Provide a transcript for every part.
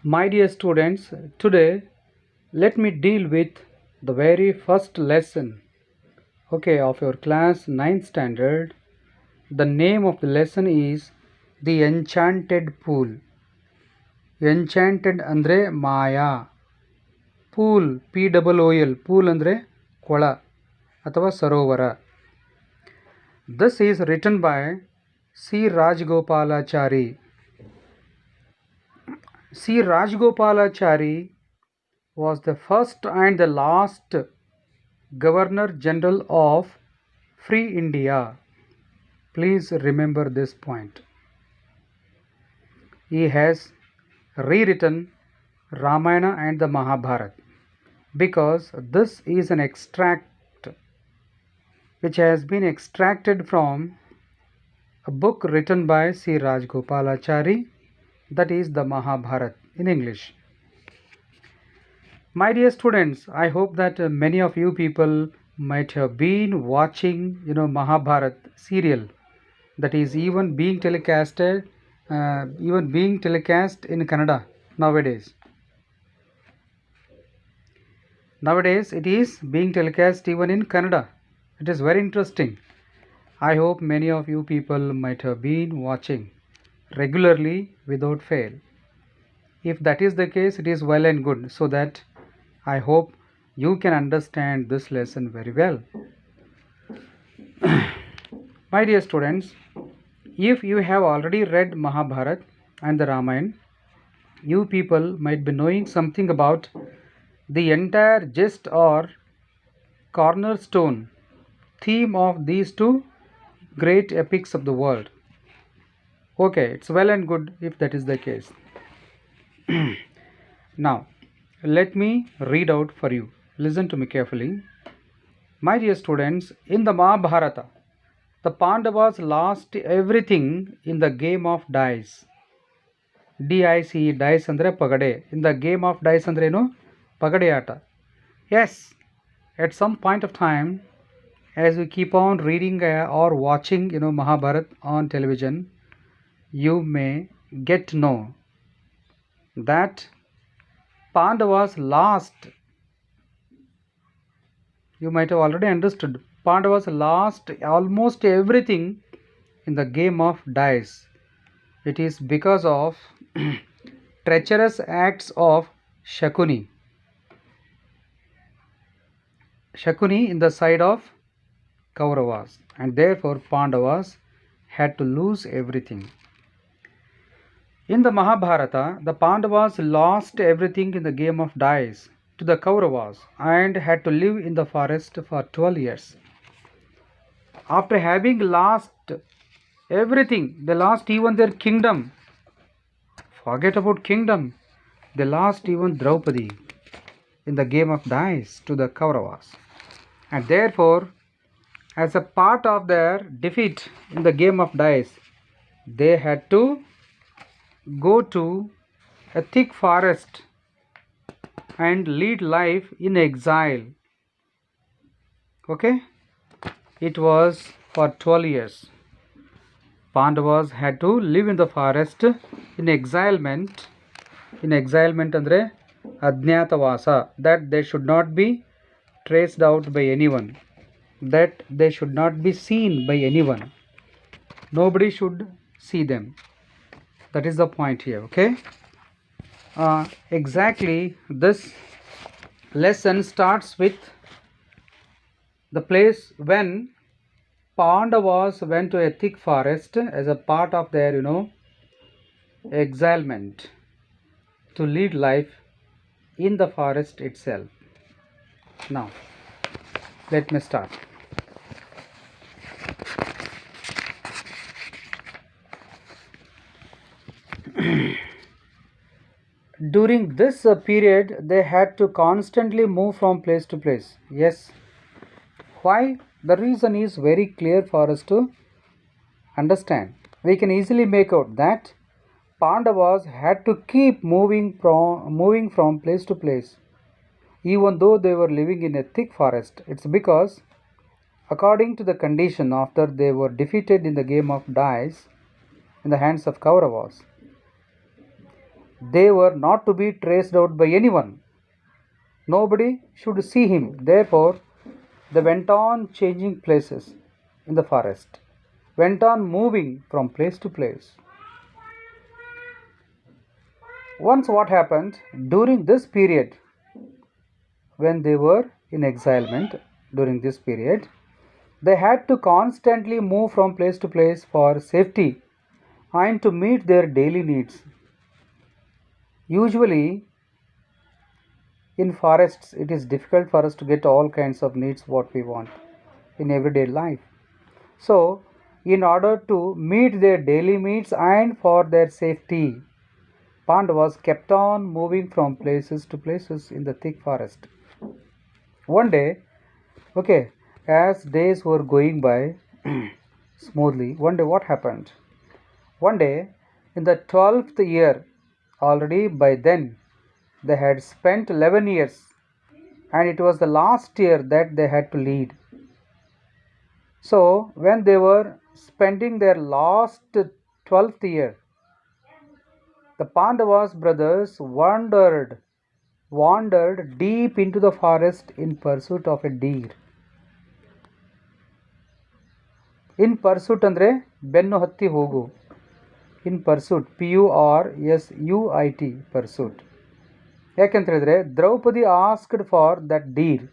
My dear students, today let me deal with the very first lesson, of your class 9th standard. The name of the lesson is The Enchanted Pool. Enchanted andre Maya. Pool, Pool, pool andre ಕೊಳ ಅಥವಾ ಸರೋವರ. This is written by C. Rajgopalachari. C. Rajgopalachari was the first and the last Governor General of Free India. Please remember this point. He has rewritten Ramayana and the Mahabharata because this is an extract which has been extracted from a book written by C. Rajgopalachari, that is the Mahabharata in English. My dear students, I hope that many of you people might have been watching, Mahabharat serial, that is even being telecasted, in Kannada nowadays. Nowadays, it is being telecast even in Kannada. It is very interesting. I hope many of you people might have been watching regularly without fail. If that is the case, it is well and good, so that I hope you can understand this lesson very well. My dear students, if you have already read Mahabharat and the Ramayana, you people might be knowing something about the entire gist or cornerstone theme of these two great epics of the world. Okay, it's well and good if that is the case. Now, let me read out for you. Listen to me carefully. My dear students, in the Mahabharata, the Pandavas lost everything in the game of dice. DICE, dice andre pagade. In the game of dice andre no pagade ata. Yes, at some point of time, as we keep on reading or watching, Mahabharat on television, you may get to know that Pandavas lost. You might have already understood. Pandavas lost almost everything in the game of dice. It is because of treacherous acts of Shakuni. Shakuni in the side of Kauravas, and therefore Pandavas had to lose everything. In the Mahabharata, the Pandavas lost everything in the game of dice to the Kauravas and had to live in the forest for 12 years. After having lost everything, they lost even their kingdom. Forget about kingdom. They lost even Draupadi in the game of dice to the Kauravas. And therefore, as a part of their defeat in the game of dice, they had to go to a thick forest and lead life in exile. Okay? It was for 12 years. Pandavas had to live in the forest in exilement. In exilement andre Adnyatavasa, that they should not be traced out by anyone, that they should not be seen by anyone. Nobody should see them. That is the point here, okay? Exactly, this lesson starts with the place when Pandavas went to a thick forest as a part of their, exilement to lead life in the forest itself. Now, let me start. During this period, they had to constantly move from place to place. Yes. Why? The reason is very clear for us to understand. We can easily make out that Pandavas had to keep moving from place to place, even though they were living in a thick forest. It's because, according to the condition after they were defeated in the game of dice in the hands of Kauravas, They were not to be traced out by anyone. Nobody should see him. Therefore, they went on changing places in the forest, went on moving from place to place. Once, what happened during this period, when they were in exilement, during this period, they had to constantly move from place to place for safety and to meet their daily needs. Usually, in forests, it is difficult for us to get all kinds of needs what we want in everyday life. So, in order to meet their daily needs and for their safety, Pandavas kept on moving from places to places in the thick forest. One day, okay, as days were going by smoothly, one day what happened? One day, in the 12th year, already by then, they had spent 11 years, and it was the last year that they had to lead. So, when they were spending their last 12th year, the Pandavas brothers wandered deep into the forest in pursuit of a deer. In pursuit andre bennu hatti hogu. In pursuit, P-U-R-S-U-I-T, pursuit. ಯಾಕೆಂತ ಹೇಳಿದ್ರೆ Draupadi asked for that deer,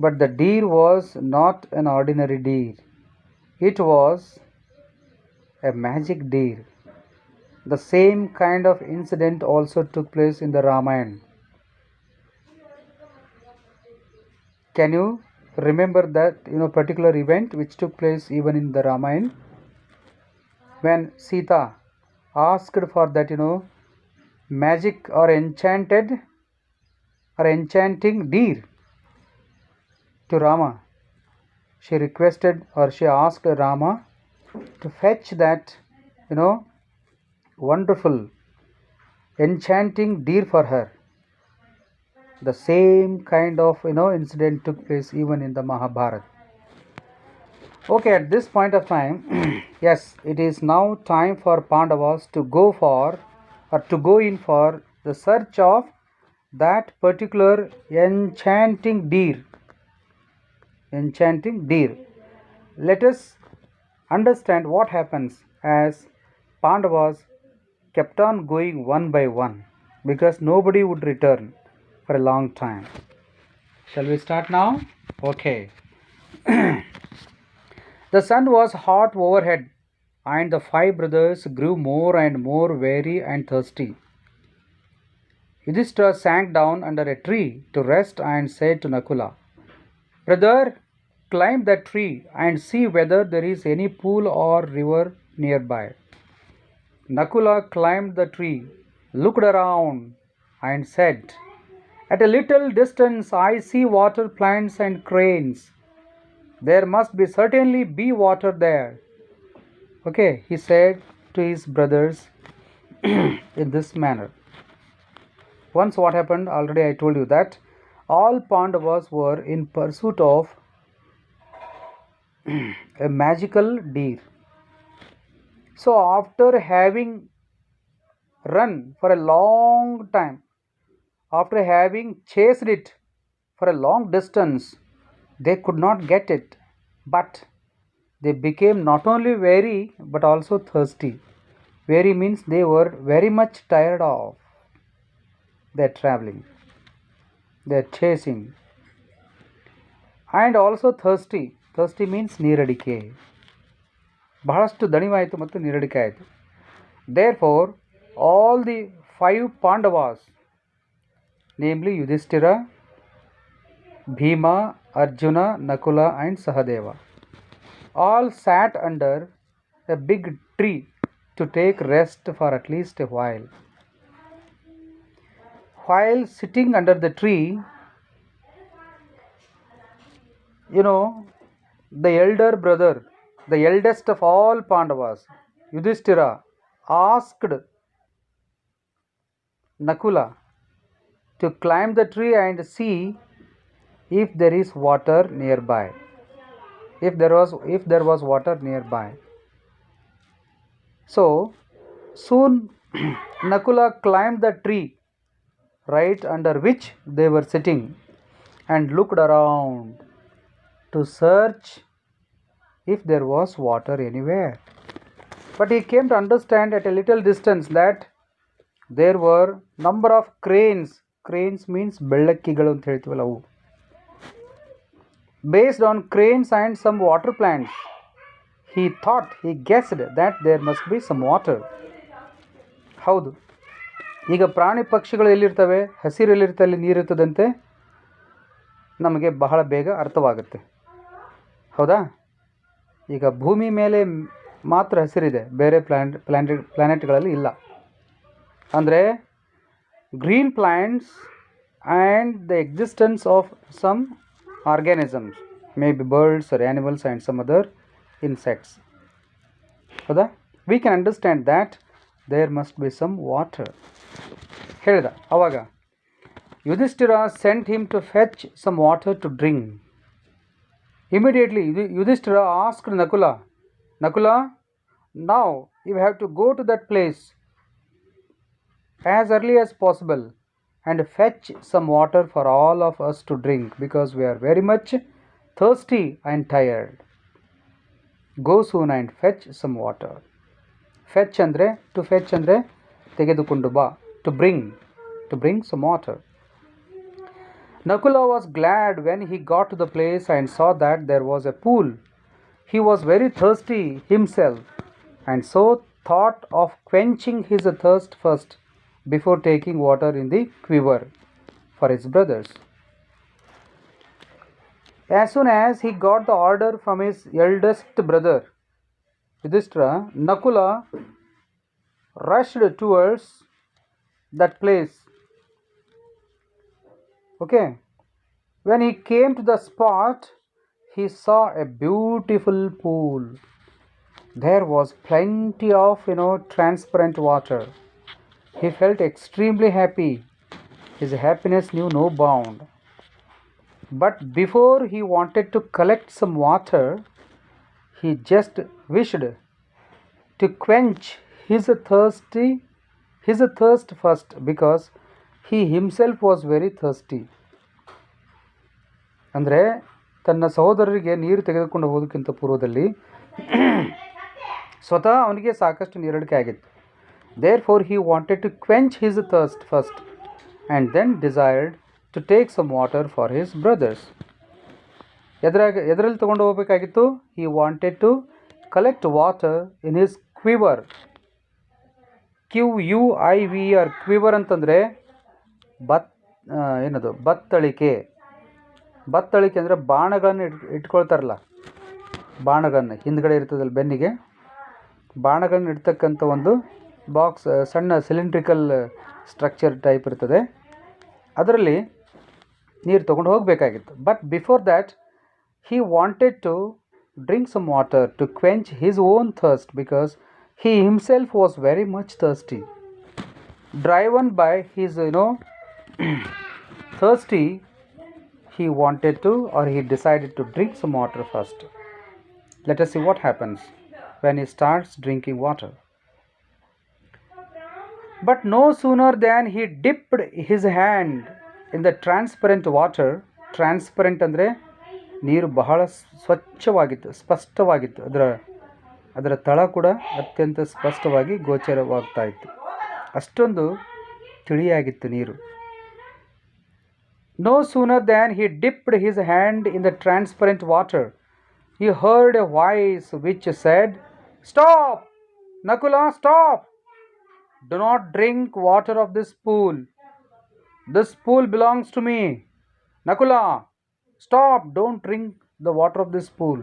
but the deer was not an ordinary deer. It was a magic deer. The same kind of incident also took place in the Ramayana. Can you remember that particular event which took place even in the Ramayana? When Sita asked for that magic or enchanted or enchanting deer to Rama, she requested or she asked Rama to fetch that wonderful enchanting deer for her. The same kind of incident took place even in the Mahabharata. Okay, at this point of time, yes, it is now time for Pandavas to go in for the search of that particular enchanting deer. Let us understand what happens as Pandavas kept on going one by one, because nobody would return for a long time. Shall we start now? Okay. The sun was hot overhead, and the 5 brothers grew more and more weary and thirsty. Yudhishthira sank down under a tree to rest and said to Nakula, "Brother, climb that tree and see whether there is any pool or river nearby." Nakula climbed the tree, looked around, and said, "At a little distance I see water plants and cranes. There must certainly be water there." Okay, he said to his brothers in this manner. Once what happened, already I told you that all Pandavas were in pursuit of a magical deer. So after having run for a long time, after having chased it for a long distance, they could not get it, but they became not only weary but also thirsty. Weary means they were very much tired of their traveling, their chasing, and also thirsty. Thirsty means ನೀರಡಿಕೆ, ಬಹಳಷ್ಟು ದಣಿವಾಯಿತು ಮತ್ತು ನೀರಡಿಕೆ ಆಯಿತು. Therefore, all the 5 Pandavas, namely Yudhishthira, Bhima, Arjuna, Nakula, and Sahadeva, all sat under a big tree to take rest for at least a while. While sitting under the tree, the elder brother, the eldest of all Pandavas, Yudhishthira, asked Nakula to climb the tree and see if there is water nearby. If there was water nearby. So soon Nakula climbed the tree right under which they were sitting and looked around to search if there was water anywhere. But he came to understand at a little distance that there were number of cranes. Cranes means ಬೆಳ್ಳಕ್ಕಿಗಳು ಅಂತ ಹೇಳ್ತೀವಲ್ಲ ಅವು. Based on cranes and some water plants, he guessed that there must be some water. ಹೌದು, ಈಗ ಪ್ರಾಣಿ ಪಕ್ಷಿಗಳು ಎಲ್ಲಿರ್ತವೆ, ಹಸಿರು ಎಲ್ಲಿರುತ್ತೆ ಅಲ್ಲಿ ನೀರಿರ್ತದಂತೆ ನಮಗೆ ಬಹಳ ಬೇಗ ಅರ್ಥವಾಗುತ್ತೆ. ಹೌದಾ? ಈಗ ಭೂಮಿ ಮೇಲೆ ಮಾತ್ರ ಹಸಿರಿದೆ, ಬೇರೆ ಪ್ಲ್ಯಾನೆಟ್ಗಳಲ್ಲಿ ಇಲ್ಲ. ಅಂದರೆ green plants and the existence of some organisms, may be birds or animals and some other insects. ಹೌದಾ? We can understand that there must be some water ಹೇಳಿದ. ಆವಾಗ Yudhishthira sent him to fetch some water to drink. Immediately Yudhishthira asked Nakula, now you have to go to that place as early as possible and fetch some water for all of us to drink, because we are very much thirsty and tired. Go soon and fetch some water. Fetch andre, to fetch andre ತೆಗೆದುಕೊಂಡು ಬಾ, to bring some water. Nakula was glad when he got to the place and saw that there was a pool. He was very thirsty himself, and so thought of quenching his thirst first before taking water in the quiver for his brothers. As soon as he got the order from his eldest brother Yudhishthira, Nakula rushed towards that place. Okay, when he came to the spot, he saw a beautiful pool. There was plenty of transparent water. He felt extremely happy. His happiness knew no bound. But before he wanted to collect some water, he just wished to quench his thirst first, because he himself was very thirsty. ಅಂದರೆ ತನ್ನ ಸಹೋದರರಿಗೆ ನೀರು ತೆಗೆದುಕೊಂಡು ಹೋಗೋದಕ್ಕಿಂತ ಪೂರ್ವದಲ್ಲಿ ಸ್ವತಃ ಅವನಿಗೆ ಸಾಕಷ್ಟು ನೀರಡಿಕೆ ಆಗಿತ್ತು. Therefore he wanted to quench his thirst first and then desired to take some water for his brothers. ಎದರಲ್ಲಿ ತಗೊಂಡು ಹೋಗಬೇಕಾಗಿತ್ತು? He wanted to collect water in his quiver. QUIVER, ಕ್ವಿವರ್ ಅಂತಂದರೆ ಬತ್ತಳಿಕೆ ಅಂದರೆ ಬಾಣಗಳನ್ನು ಇಟ್ಕೊಳ್ತಾರಲ್ಲ, ಬಾಣಗಳನ್ನು ಹಿಂದ್ಗಡೆ ಇರ್ತದಲ್ಲ ಬೆನ್ನಿಗೆ, ಬಾಣಗಳನ್ನು ಇಡ್ತಕ್ಕಂಥ ಒಂದು ಬಾಕ್ಸ್, ಸಣ್ಣ ಸಿಲಿಂಡ್ರಿಕಲ್ ಸ್ಟ್ರಕ್ಚರ್ ಟೈಪ್ ಇರ್ತದೆ, ಅದರಲ್ಲಿ ನೀರು ತೊಗೊಂಡು ಹೋಗಬೇಕಾಗಿತ್ತು. But before that he wanted to drink some water to quench his own thirst, because he himself was very much thirsty. Driven by his thirsty, he wanted to, or he decided to drink some water first. Let us see what happens when he starts drinking water. But no sooner than he dipped his hand in the transparent water, transparent ಅಂದರೆ ನೀರು ಬಹಳ ಸ್ವಚ್ಛವಾಗಿತ್ತು, ಸ್ಪಷ್ಟವಾಗಿತ್ತು, ಅದರ ತಳ ಕೂಡ ಅತ್ಯಂತ ಸ್ಪಷ್ಟವಾಗಿ ಗೋಚರವಾಗ್ತಾ ಇತ್ತು, ಅಷ್ಟೊಂದು ತಿಳಿಯಾಗಿತ್ತು ನೀರು. No sooner than he dipped his hand in the transparent water, he heard a voice which said, "Stop! Nakula, stop! Do not drink water of this pool. This pool belongs to me. Nakula, stop! Don't drink the water of this pool.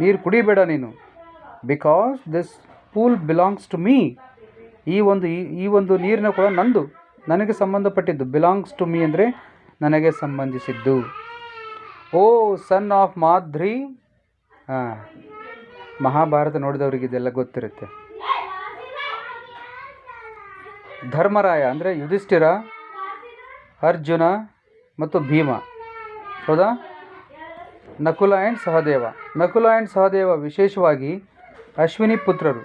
ನೀರು ಕುಡಿಬೇಡ ನೀನು. Because this pool belongs to me. ಈ ಒಂದು ನೀರಿನ ಕೂಡ ನಂದು, ನನಗೆ ಸಂಬಂಧಪಟ್ಟಿದ್ದು. Belongs to me ಅಂದರೆ ನನಗೆ ಸಂಬಂಧಿಸಿದ್ದು. ಓ ಸನ್ ಆಫ್ ಮಾಧ್ರಿ. ಮಹಾಭಾರತ ನೋಡಿದವರಿಗೆ ಇದೆಲ್ಲ ಗೊತ್ತಿರುತ್ತೆ. ಧರ್ಮರಾಯ ಅಂದರೆ ಯುಧಿಷ್ಠಿರ, ಅರ್ಜುನ ಮತ್ತು ಭೀಮ, ಹೌದಾ? ನಕುಲ ಆ್ಯಂಡ್ ಸಹದೇವ ವಿಶೇಷವಾಗಿ ಅಶ್ವಿನಿ ಪುತ್ರರು.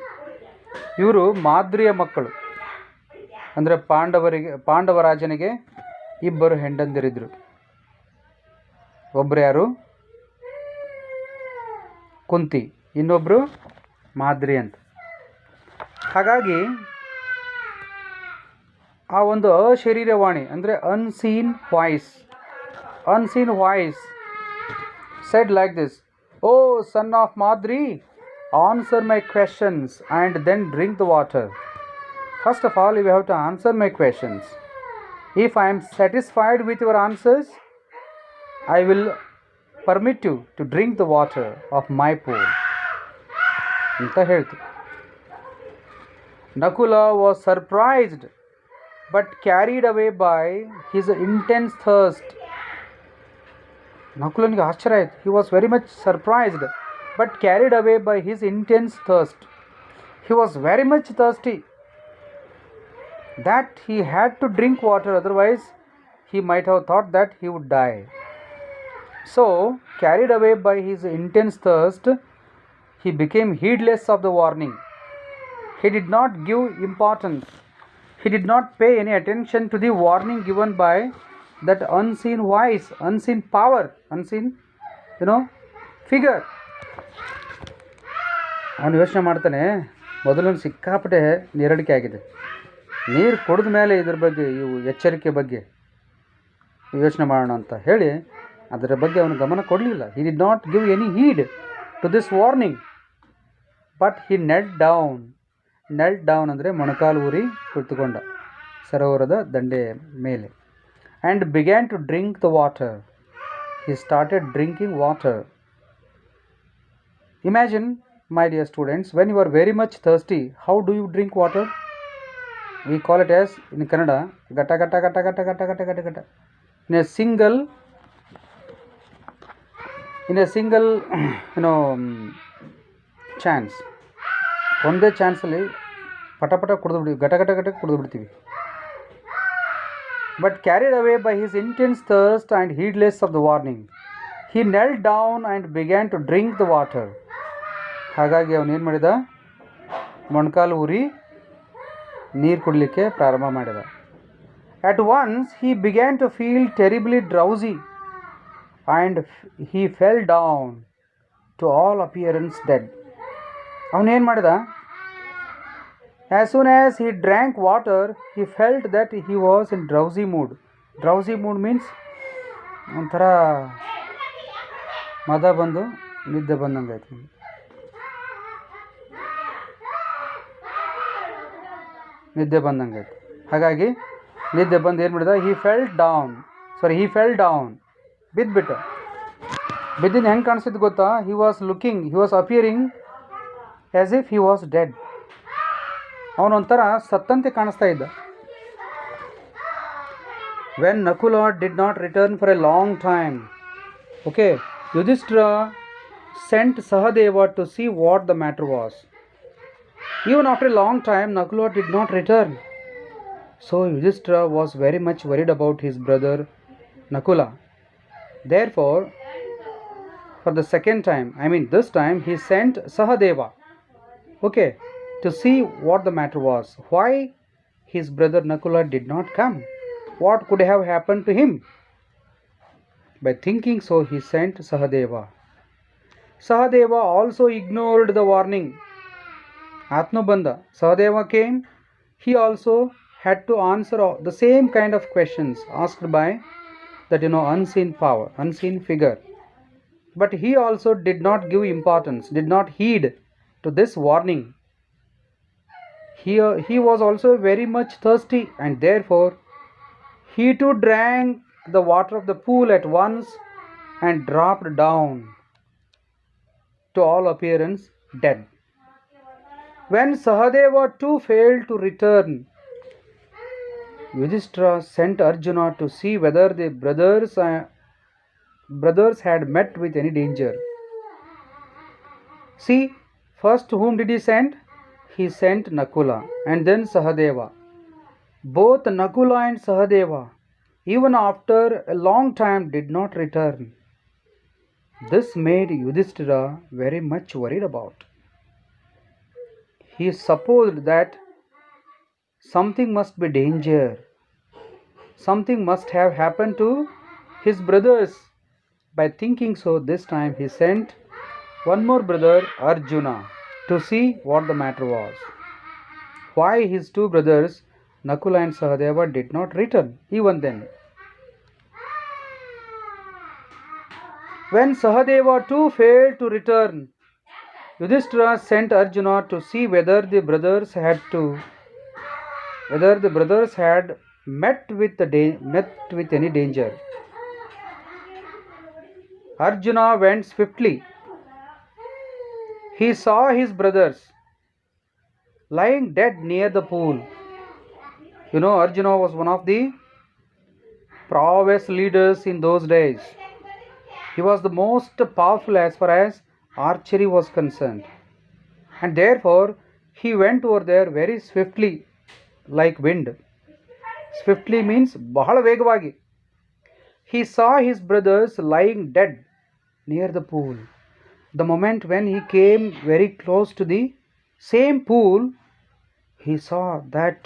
ಇವರು ಮಾದ್ರಿಯ ಮಕ್ಕಳು. ಅಂದರೆ ಪಾಂಡವರಾಜನಿಗೆ ಇಬ್ಬರು ಹೆಂಡಂದಿರಿದ್ರು. ಒಬ್ಬರು ಯಾರು? ಕುಂತಿ, ಇನ್ನೊಬ್ಬರು ಮಾದ್ರಿ ಅಂತ. ಹಾಗಾಗಿ ಆ ಒಂದು ಅಶರೀರವಾಣಿ ಅಂದರೆ unseen voice said like this, "Oh son of Madri, answer my questions and then drink the water. First of all, you have to answer my questions. If I am satisfied with your answers, I will permit you to drink the water of my pool." ಅಂತ ಹೇಳ್ತು. Nakula was surprised but carried away by his intense thirst. ನಕುಲನಿಗೆ ಆಶ್ಚರ್ಯ ಆಯಿತು. He was very much surprised but carried away by his intense thirst. He was very much thirsty that he had to drink water, otherwise he might have thought that he would die. So, carried away by his intense thirst, he became heedless of the warning. He did not give importance. He did not pay any attention to the warning given by that unseen voice, unseen power, unseen, figure. ಅವನು ಯೋಚನೆ ಮಾಡ್ತಾನೆ, ಮೊದಲು ಸಿಕ್ಕಾಪಟ್ಟೆ ನೀರಡಿಕೆ ಆಗಿದೆ, ನೀರು ಕುಡಿದ ಮೇಲೆ ಇದ್ರ ಬಗ್ಗೆ ಇವು ಎಚ್ಚರಿಕೆ ಬಗ್ಗೆ ಯೋಚನೆ ಮಾಡೋಣ ಅಂತ ಹೇಳಿ ಅದರ ಬಗ್ಗೆ ಅವನು ಗಮನ ಕೊಡಲಿಲ್ಲ. He did not give any heed to this warning, but he knelt down ಅಂದರೆ ಮೊಣಕಾಲು ಊರಿ ಕುಳಿತುಕೊಂಡ ಸರೋವರದ ದಂಡೆಯ ಮೇಲೆ. and began to drink the water. He started drinking water. Imagine, my dear students, when you are very much thirsty, how do you drink water? We call it as, in Kannada, gata gata gata gata gata gata gata gata. In a single chance, ಒಂದೇ ಚಾನ್ಸಲ್ಲಿ ಪಟ ಪಟ ಕುಡಿದು ಬಿಡ್ತೀವಿ, ಗಟ ಗಟ ಗಟ ಕುಡಿದು ಬಿಡ್ತೀವಿ. But carried away by his intense thirst and heedless of the warning, he knelt down and began to drink the water. ಹಾಗಾಗಿ ಅವನು ಏನು ಮಾಡಿದ? ಮೊಣಕಾಲು ಊರಿ ನೀರು ಕುಡಲಿಕ್ಕೆ ಪ್ರಾರಂಭ ಮಾಡಿದ. At once he began to feel terribly drowsy and he fell down, to all appearance dead. ಅವನು ಏನು ಮಾಡಿದ? As soon as he drank water, he felt that he was in drowsy mood. Drowsy mood means ಒಂಥರ ಮದ ಬಂದು ನಿದ್ದೆ ಬಂದಂಗೆ ಆಯ್ತು. ಹಾಗಾಗಿ ನಿದ್ದೆ ಬಂದು ಏನು ಮಾಡಿದ? he fell down, ಬಿದ್ದುಬಿಟ್ಟ. ಬಿದ್ದಿನ ಹೆಂಗೆ ಕಾಣಿಸ್ತಿದ್ದು ಗೊತ್ತಾ? he was appearing as if he was dead. ಅವನೊಂಥರ ಸತ್ತಂತೆ ಕಾಣಿಸ್ತಾ ಇದ್ದ. When Nakula did not return for a long time, Yudhishthira sent Sahadeva to see what the matter was. Even after a long time, Nakula did not return. So Yudhishthira was very much worried about his brother Nakula. Therefore, for the second time, this time, he sent Sahadeva, to see what the matter was. Why his brother Nakula did not come? What could have happened to him? By thinking so, he sent Sahadeva. Sahadeva also ignored the warning. Atnubandha. Sahadeva came. He also had to answer the same kind of questions asked by that unseen power, unseen figure. But he also did not give importance, did not heed to this warning. He was also very much thirsty, and therefore he too drank the water of the pool at once and dropped down, to all appearance dead. When Sahadeva too failed to return, Yudhishthira sent Arjuna to see whether the brothers had met with any danger. See, first whom did he send? He sent Nakula and then Sahadeva. Both Nakula and Sahadeva, even after a long time, did not return. This made Yudhishthira very much worried about. He supposed that something must be danger. Something must have happened to his brothers. By thinking so, this time he sent one more brother, Arjuna, to see what the matter was. Why his two brothers, Nakula and Sahadeva, did not return even then. When Sahadeva too failed to return, Yudhishthira sent Arjuna to see whether the brothers had met with any danger. Arjuna went swiftly. He saw his brothers lying dead near the pool. You know, Arjuna was one of the prowess leaders in those days. He was the most powerful as far as archery was concerned. And therefore, he went over there very swiftly, like wind. Swiftly means bahala vegavagi. He saw his brothers lying dead near the pool. The moment when he came very close to the same pool, he saw that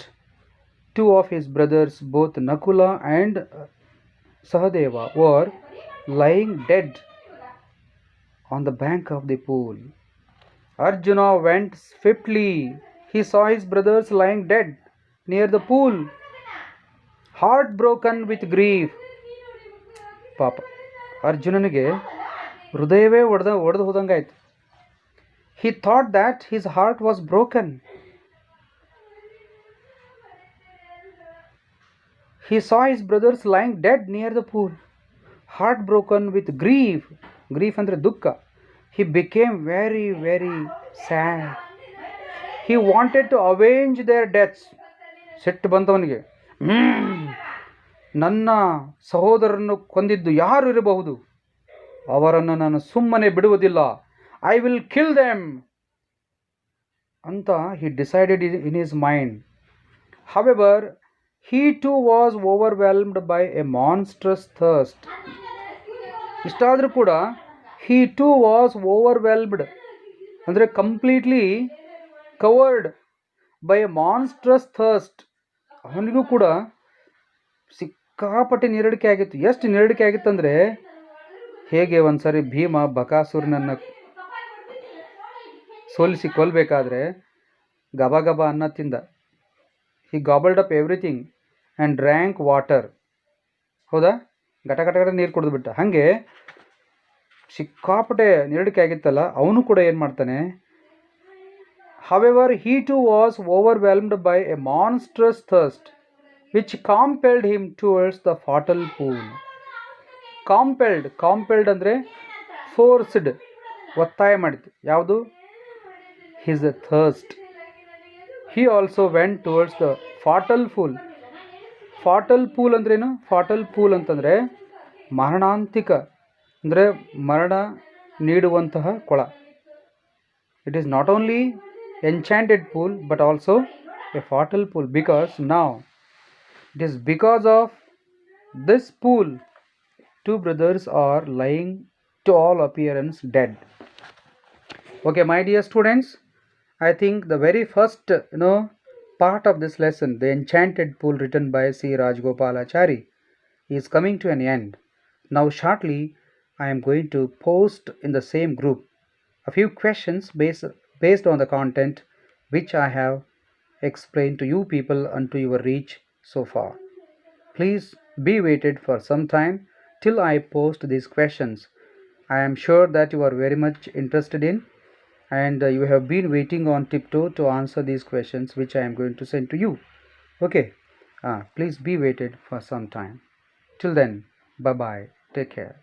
two of his brothers, both Nakula and Sahadeva, were lying dead on the bank of the pool. Arjuna went swiftly. He saw his brothers lying dead near the pool, heartbroken with grief. ಪಾಪ ಅರ್ಜುನನಿಗೆ ಹೃದಯವೇ ಒಡೆದು ಹೋದಂಗಾಯ್ತು. He thought that his heart was broken. He saw his brothers lying dead near the pool, heartbroken with grief. Grief andre dukkha. He became very, very sad. He wanted to avenge their deaths. ಸಿಟ್ಟು ಬಂತವನಿಗೆ. ನನ್ನ ಸಹೋದರನ್ನು ಕೊಂದಿದ್ದು ಯಾರು ಇರಬಹುದು, ಅವರನ್ನು ನಾನು ಸುಮ್ಮನೆ ಬಿಡುವುದಿಲ್ಲ. I will kill them ಅಂತ he decided in his mind. However, he too was overwhelmed by a monstrous thirst. ಇಷ್ಟಾದರೂ ಕೂಡ he too was overwhelmed, ಅಂದರೆ completely covered by a monstrous thirst. ಅವನಿಗೂ ಕೂಡ ಸಿಕ್ಕಾಪಟ್ಟೆ ನೀರಡಿಕೆ ಆಗಿತ್ತು. ಎಷ್ಟು ನೀರಡಿಕೆ ಆಗಿತ್ತಂದರೆ, ಹೇಗೆ ಒಂದ್ಸರಿ ಭೀಮ ಬಕಾಸುರನನ್ನು ಸೋಲಿಸಿ ಕೊಲ್ಲಬೇಕಾದ್ರೆ ಗಬ ಗಬ ಅನ್ನ ತಿಂದ. He gobbled up everything and drank water. ಹೌದಾ, ಘಟ ಘಟ ಘಟ ನೀರು ಕುಡಿದ್ಬಿಟ್ಟ. ಹಾಗೆ ಸಿಕ್ಕಾಪಟ್ಟೆ ನೀರಡಿಕೆ ಆಗಿತ್ತಲ್ಲ, ಅವನು ಕೂಡ ಏನು ಮಾಡ್ತಾನೆ. However, he too was overwhelmed by a monstrous thirst, which compelled him towards the fatal pool. Compelled ಅಂದರೆ ಫೋರ್ಸ್ಡ್, ಒತ್ತಾಯ ಮಾಡಿತು. ಯಾವುದು? his thirst. He also went towards the fatal pool. Fatal pool ಅಂದ್ರೇನು? fatal pool ಅಂತಂದರೆ ಮರಣಾಂತಿಕ, ಅಂದರೆ ಮರಣ ನೀಡುವಂತಹ ಕೊಳ. It is not only enchanted pool but also a fatal pool, because now it is because of this pool two brothers are lying to all appearance dead. Okay, my dear students, I think the very first part of this lesson, the enchanted pool written by C. Rajgopalachari, is coming to an end. Now shortly I am going to post in the same group a few questions based on the content which I have explained to you people unto your reach so far. Please be waited for some time till I post these questions. I am sure that you are very much interested in, and you have been waiting on tiptoe to answer these questions which I am going to send to you. Okay, please be waited for some time. Till then, bye bye, take care.